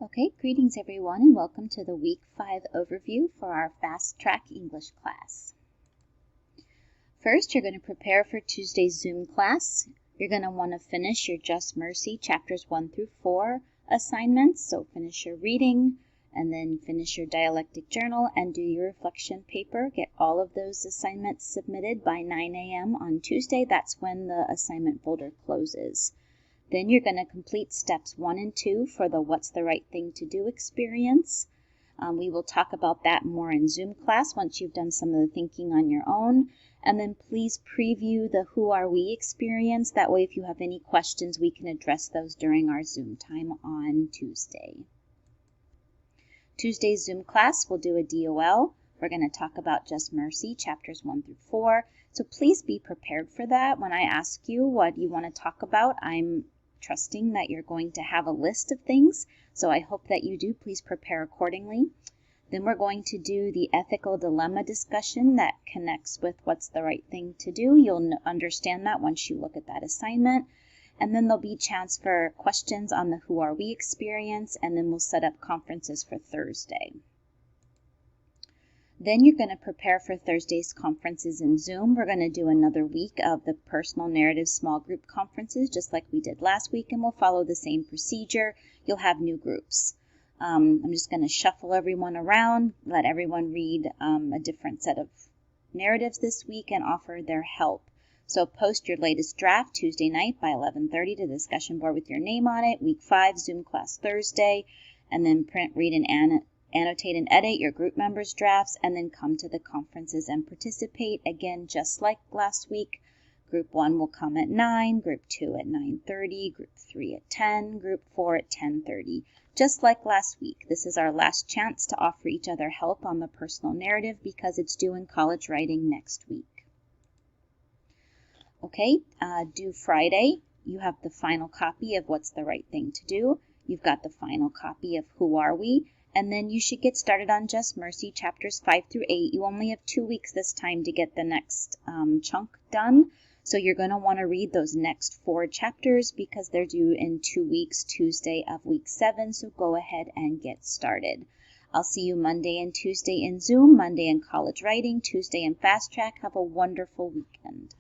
Okay, greetings everyone and welcome to the Week 5 overview for our FastTrack English class. First, you're going to prepare for Tuesday's Zoom class. You're going to want to finish your Just Mercy chapters 1 through 4 assignments. So finish your reading and then finish your dialectic journal and do your reflection paper. Get all of those assignments submitted by 9 a.m. on Tuesday. That's when the assignment folder closes. Then you're going to complete steps 1 and 2 for the What's the Right Thing to Do experience. We will talk about that more in Zoom class once you've done some of the thinking on your own. And then please preview the Who Are We experience. That way if you have any questions, we can address those during our Zoom time on Tuesday. Tuesday's Zoom class, we'll do a DOL. We're going to talk about Just Mercy, chapters 1 through 4. So please be prepared for that. When I ask you what you want to talk about, I'm trusting that you're going to have a list of things, so I hope that you do. Please prepare accordingly. Then we're going to do the ethical dilemma discussion that connects with what's the right thing to do. You'll understand that once you look at that assignment. And then there'll be a chance for questions on the Who Are We experience, and then we'll set up conferences for Thursday. Then you're going to prepare for Thursday's conferences in Zoom. We're going to do another week of the personal narrative small group conferences, just like we did last week, and we'll follow the same procedure. You'll have new groups. I'm just going to shuffle everyone around, let everyone read a different set of narratives this week and offer their help. So post your latest draft Tuesday night by 11:30 to the discussion board with your name on it. Week 5 Zoom class Thursday, and then print, read, and annotate and edit your group members' drafts, and then come to the conferences and participate. Again, just like last week, Group 1 will come at 9, Group 2 at 9:30, Group 3 at 10, Group 4 at 10:30. Just like last week, this is our last chance to offer each other help on the personal narrative because it's due in college writing next week. Okay, due Friday, you have the final copy of What's the Right Thing to Do. You've got the final copy of Who Are We? And then you should get started on Just Mercy, chapters 5 through 8. You only have 2 weeks this time to get the next chunk done. So you're going to want to read those next 4 chapters because they're due in 2 weeks, Tuesday of week 7. So go ahead and get started. I'll see you Monday and Tuesday in Zoom, Monday in college writing, Tuesday in FastTrack. Have a wonderful weekend.